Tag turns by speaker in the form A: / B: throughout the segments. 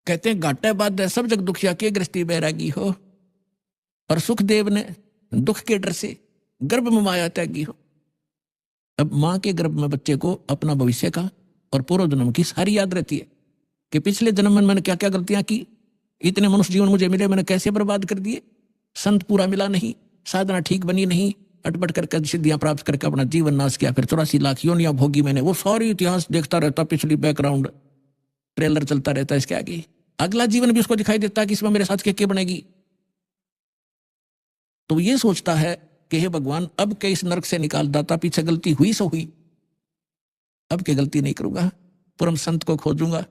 A: कहते हैं घाटे बाधे सब जग दुखिया के गृहस्थी बैरागी हो, और सुखदेव ने दुख के डर से गर्भ में माया त्यागी हो। अब मां के गर्भ में बच्चे को अपना भविष्य का और पूर्व जन्म की सारी याद रहती है कि पिछले जन्म में मैंने क्या क्या गलतियां की, इतने मनुष्य जीवन मुझे मिले, मैंने कैसे बर्बाद कर दिए, संत पूरा मिला नहीं, साधना ठीक बनी नहीं, अटपट करके सिद्धियां प्राप्त करके अपना जीवन नाश किया, फिर 84 लाख योनियां भोगी मैंने। वो सारी इतिहास देखता रहता, पिछली बैकग्राउंड ट्रेलर चलता रहता, इसके आगे अगला जीवन भी उसको दिखाई देता कि इसमें मेरे साथ क्या बनेगी। तो ये सोचता है कि हे भगवान, अब के इस नरक से निकाल दाता, पीछे गलती हुई सो हुई, अब के गलती नहीं करूंगा, परम संत को खोजूंगा,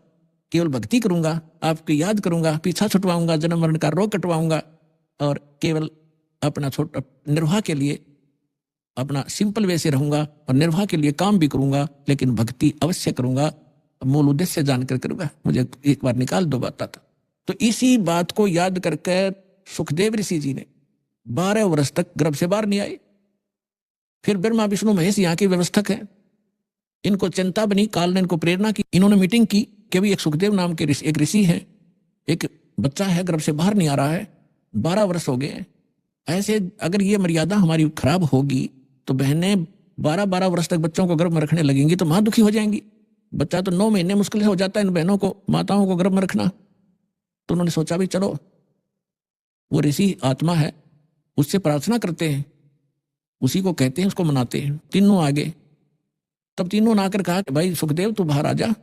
A: केवल भक्ति करूंगा, आपकी याद करूंगा, पीछा छुटवाऊंगा, जन्म मरण का रोग कटवाऊंगा, और केवल अपना छोटा निर्वाह के लिए अपना सिंपल वे से रहूंगा, और निर्वाह के लिए काम भी करूंगा, लेकिन भक्ति अवश्य करूंगा, मूल उद्देश्य जानकर करूंगा, मुझे एक बार निकाल दो बात था। तो इसी बात को याद करके सुखदेव ऋषि जी ने 12 वर्ष तक गर्भ से बाहर नहीं आए। फिर ब्रह्मा विष्णु महेश यहाँ के व्यवस्थक हैं, इनको चिंता बनी, काल ने इनको प्रेरणा की, इन्होंने मीटिंग की कि भी एक सुखदेव नाम के एक ऋषि है, एक बच्चा है गर्भ से बाहर नहीं आ रहा है, 12 वर्ष हो गए। ऐसे अगर ये मर्यादा हमारी खराब होगी तो बहनें 12-12 वर्ष तक बच्चों को गर्भ में रखने लगेंगी तो मां दुखी हो जाएंगी। बच्चा तो 9 महीने मुश्किल से हो जाता है इन बहनों को, माताओं को गर्भ में रखना। तो उन्होंने सोचा भी चलो वो ऋषि आत्मा है, उससे प्रार्थना करते हैं, उसी को कहते हैं, उसको मनाते हैं। तीनों आगे, तब तीनों ने आकर कहा कि भाई सुखदेव तू बाहर आ जा,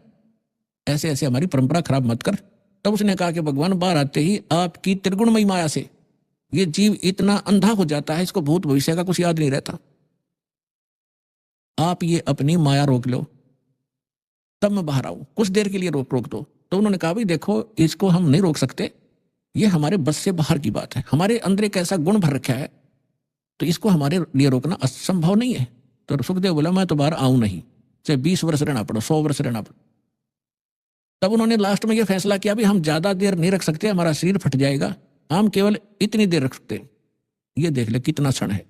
A: ऐसे ऐसे हमारी परंपरा खराब मत कर। तब उसने कहा कि भगवान बाहर आते ही आपकी त्रिगुणमयी माया से ये जीव इतना अंधा हो जाता है, इसको भूत भविष्य का कुछ याद नहीं रहता, आप ये अपनी माया रोक लो, तब मैं बाहर आऊं, कुछ देर के लिए रोक दो। तो उन्होंने कहा भाई देखो, इसको हम नहीं रोक सकते, ये हमारे बस से बाहर की बात है, हमारे अंदर एक ऐसा गुण भर रखा है, तो इसको हमारे लिए रोकना असंभव नहीं है। तो सुखदेव बोला मैं तो बाहर आऊं नहीं, चाहे 20 वर्ष रहना पड़ो, 100 वर्ष रहना पड़ो। तब उन्होंने लास्ट में यह फैसला किया भी हम ज्यादा देर नहीं रख सकते, हमारा शरीर फट जाएगा, हम केवल इतनी देर रख सकते, ये देख ले कितना क्षण है।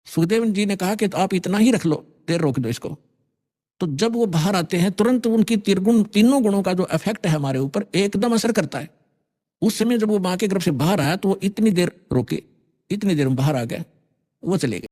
A: सुखदेव जी ने कहा कि तो आप इतना ही रख लो, देर रोक दो इसको। तो जब वो बाहर आते हैं तुरंत उनकी तीनों गुणों का जो इफेक्ट है हमारे ऊपर एकदम असर करता है। उस समय जब वो मां के गर्भ से बाहर आया तो वो इतनी देर रोके, इतनी देर में बाहर आ गए, वो चले गए।